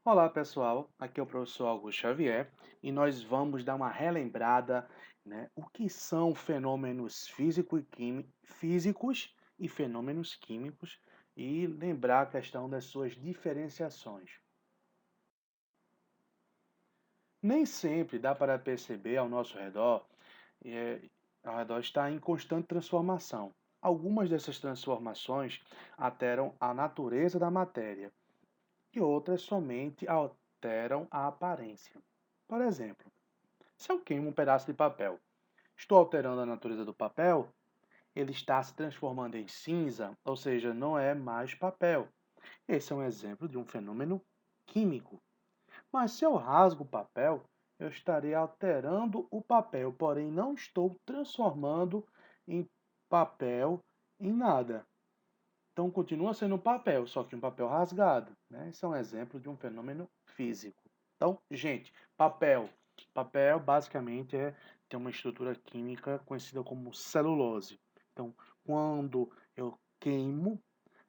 Olá pessoal, aqui é o professor Augusto Xavier e nós vamos dar uma relembrada, o que são fenômenos físicos e fenômenos químicos e lembrar a questão das suas diferenciações. Nem sempre dá para perceber eh, ao redor está em constante transformação. Algumas dessas transformações alteram a natureza da matéria e outras somente alteram a aparência. Por exemplo, se eu queimo um pedaço de papel, estou alterando a natureza do papel? Ele está se transformando em cinza, ou seja, não é mais papel. Esse é um exemplo de um fenômeno químico. Mas se eu rasgo o papel, eu estarei alterando o papel, porém não estou transformando em papel em nada. Então continua sendo papel, só que um papel rasgado, né? Esse é um exemplo de um fenômeno físico. Então, gente, papel. Papel basicamente tem uma estrutura química conhecida como celulose. Então, quando eu queimo,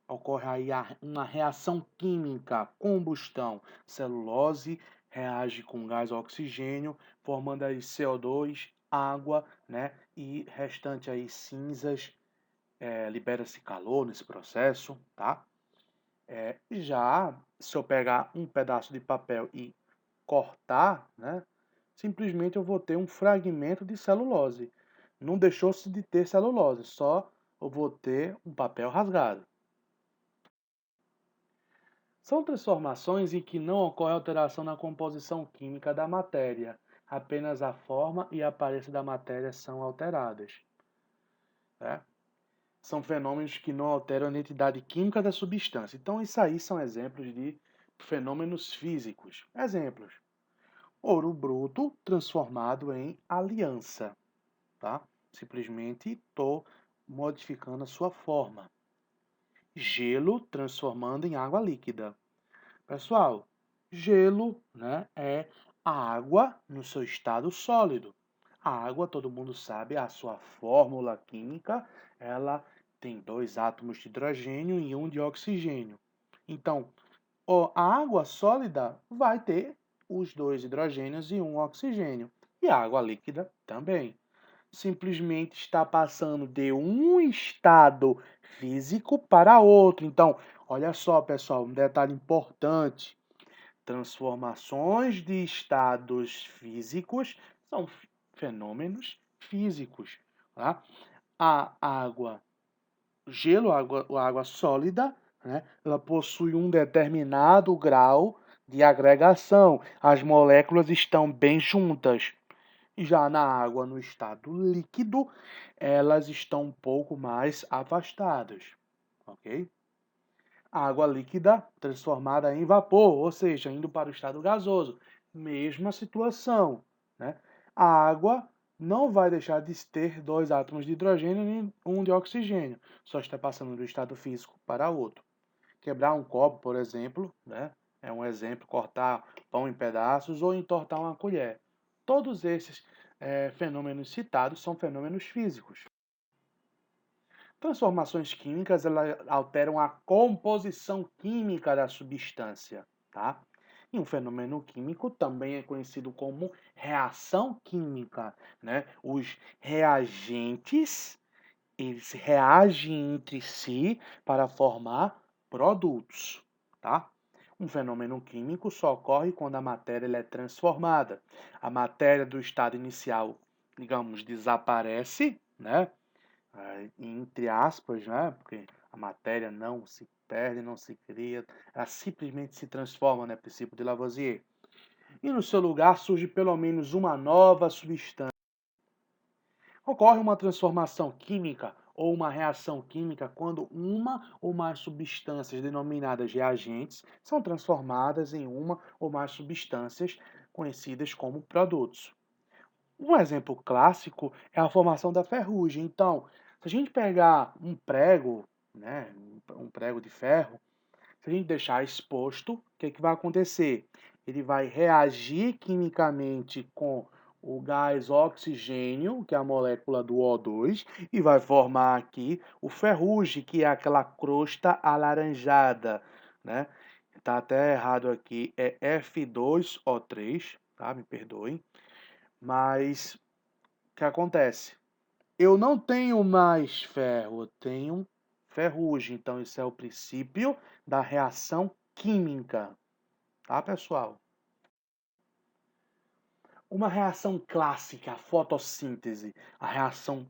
ocorre aí uma reação química, combustão. Celulose reage com gás oxigênio, formando aí CO2, água, né? E restante aí cinzas, libera-se calor nesse processo, tá? Já se eu pegar um pedaço de papel e cortar, né? Simplesmente eu vou ter um fragmento de celulose. Não deixou-se de ter celulose, só eu vou ter um papel rasgado. São transformações em que não ocorre alteração na composição química da matéria, apenas a forma e a aparência da matéria são alteradas. Né? São fenômenos que não alteram a identidade química da substância. Então, isso aí são exemplos de fenômenos físicos. Exemplos: ouro bruto transformado em aliança, tá? Simplesmente estou modificando a sua forma. Gelo transformando em água líquida. Pessoal, gelo, né, é a água no seu estado sólido. A água, todo mundo sabe, a sua fórmula química, ela tem dois átomos de hidrogênio e um de oxigênio. Então, a água sólida vai ter os dois hidrogênios e um oxigênio. E a água líquida também. Simplesmente está passando de um estado físico para outro. Então, olha só, pessoal, um detalhe importante. Transformações de estados físicos são fenômenos físicos. Tá? A água, a água sólida, né, ela possui um determinado grau de agregação. As moléculas estão bem juntas. Já na água, no estado líquido, elas estão um pouco mais afastadas. Ok? A água líquida transformada em vapor, ou seja, indo para o estado gasoso. Mesma situação, né? A água não vai deixar de ter dois átomos de hidrogênio e um de oxigênio, só está passando do estado físico para outro. Quebrar um copo, por exemplo, né? É um exemplo, cortar pão em pedaços ou entortar uma colher. Todos esses fenômenos citados são fenômenos físicos. Transformações químicas elas alteram a composição química da substância, tá? E um fenômeno químico também é conhecido como reação química, né? Os reagentes, eles reagem entre si para formar produtos, tá? Um fenômeno químico só ocorre quando a matéria ela é transformada. A matéria do estado inicial, digamos, desaparece, né? Entre aspas, né? Porque a matéria não se perde, não se cria, ela simplesmente se transforma, né? Princípio de Lavoisier. E no seu lugar surge pelo menos uma nova substância. Ocorre uma transformação química ou uma reação química quando uma ou mais substâncias denominadas reagentes são transformadas em uma ou mais substâncias conhecidas como produtos. Um exemplo clássico é a formação da ferrugem. Então, se a gente pegar um prego, né, um prego de ferro, se a gente deixar exposto, o que, que vai acontecer? Ele vai reagir quimicamente com o gás oxigênio, que é a molécula do O2, e vai formar aqui o ferrugem, que é aquela crosta alaranjada, né? Tá até errado aqui, é F2O3, tá? Me perdoem. Mas o que acontece? Eu não tenho mais ferro, eu tenho ferrugem. Então, isso é o princípio da reação química, tá, pessoal? Uma reação clássica, a fotossíntese, a reação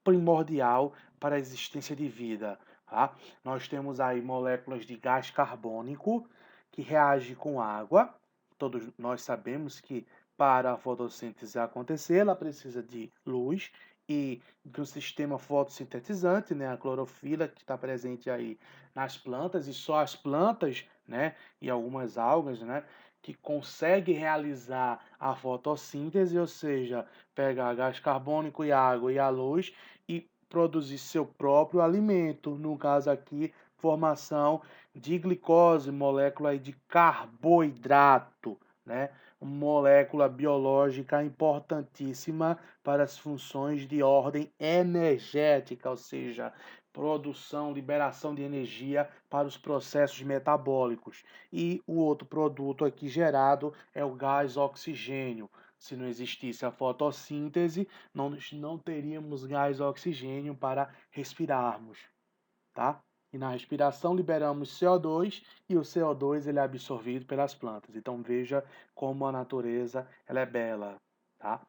primordial para a existência de vida. Tá? Nós temos aí moléculas de gás carbônico que reagem com água. Todos nós sabemos que para a fotossíntese acontecer, ela precisa de luz e do sistema fotossintetizante, né, a clorofila que está presente aí nas plantas, e só as plantas, né, e algumas algas, né, que consegue realizar a fotossíntese, ou seja, pegar gás carbônico e água e a luz e produzir seu próprio alimento. No caso aqui, formação de glicose, molécula de carboidrato, né? Uma molécula biológica importantíssima para as funções de ordem energética, ou seja, produção, liberação de energia para os processos metabólicos. E o outro produto aqui gerado é o gás oxigênio. Se não existisse a fotossíntese, nós não teríamos gás oxigênio para respirarmos, tá? E na respiração liberamos CO2 e o CO2 ele é absorvido pelas plantas. Então veja como a natureza ela é bela, tá?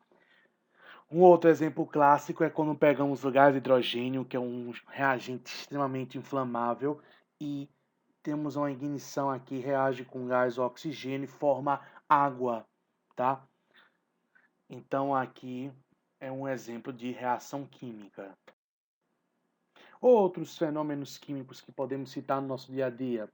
Um outro exemplo clássico é quando pegamos o gás hidrogênio, que é um reagente extremamente inflamável, e temos uma ignição aqui, reage com gás oxigênio e forma água, tá? Então aqui é um exemplo de reação química. Outros fenômenos químicos que podemos citar no nosso dia a dia.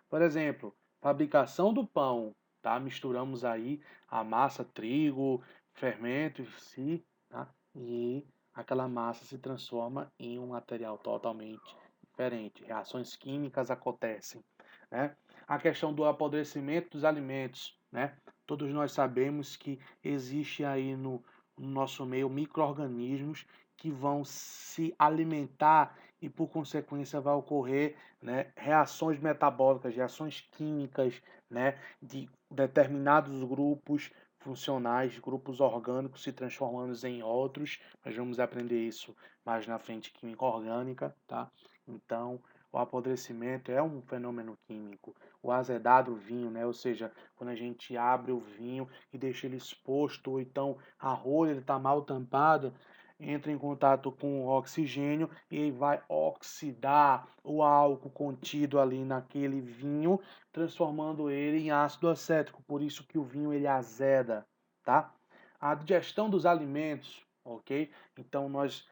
Por exemplo, fabricação do pão, tá? Misturamos aí a massa, trigo, fermento, si, tá? E aquela massa se transforma em um material totalmente diferente. Reações químicas acontecem, né? A questão do apodrecimento dos alimentos, né? Todos nós sabemos que existe aí no nosso meio micro-organismos que vão se alimentar e, por consequência, vai ocorrer, né, reações metabólicas, reações químicas, né, de determinados grupos funcionais, grupos orgânicos se transformando em outros. Nós vamos aprender isso mais na frente, química orgânica, tá? Então, o apodrecimento é um fenômeno químico. O azedar do vinho, né? Ou seja, quando a gente abre o vinho e deixa ele exposto, ou então a rolha está mal tampada, entra em contato com o oxigênio e vai oxidar o álcool contido ali naquele vinho, transformando ele em ácido acético. Por isso que o vinho ele azeda, tá? A digestão dos alimentos, ok? Então nós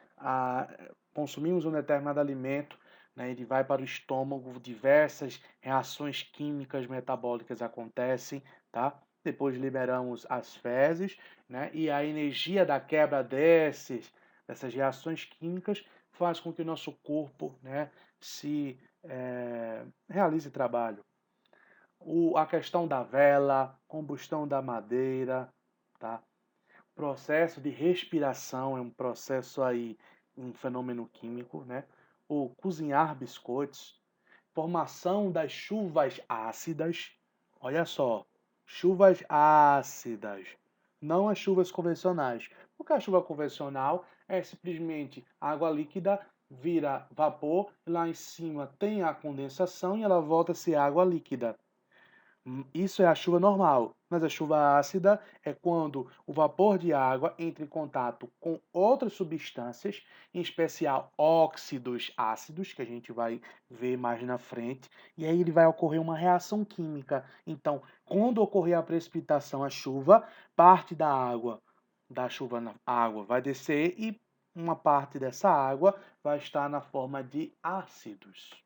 consumimos um determinado alimento, né, ele vai para o estômago, diversas reações químicas metabólicas acontecem, tá? Depois liberamos as fezes, né? E a energia da quebra dessas reações químicas faz com que o nosso corpo, né, se realize trabalho. A questão da vela, combustão da madeira, tá? Processo de respiração é um processo aí, um fenômeno químico, né? O cozinhar biscoitos, formação das chuvas ácidas. Olha só, chuvas ácidas, não as chuvas convencionais. Porque a chuva convencional é simplesmente água líquida vira vapor, lá em cima tem a condensação e ela volta a ser água líquida. Isso é a chuva normal, mas a chuva ácida é quando o vapor de água entra em contato com outras substâncias, em especial óxidos ácidos, que a gente vai ver mais na frente, e aí ele vai ocorrer uma reação química. Então, quando ocorrer a precipitação, a chuva, parte da chuva na água vai descer e uma parte dessa água vai estar na forma de ácidos.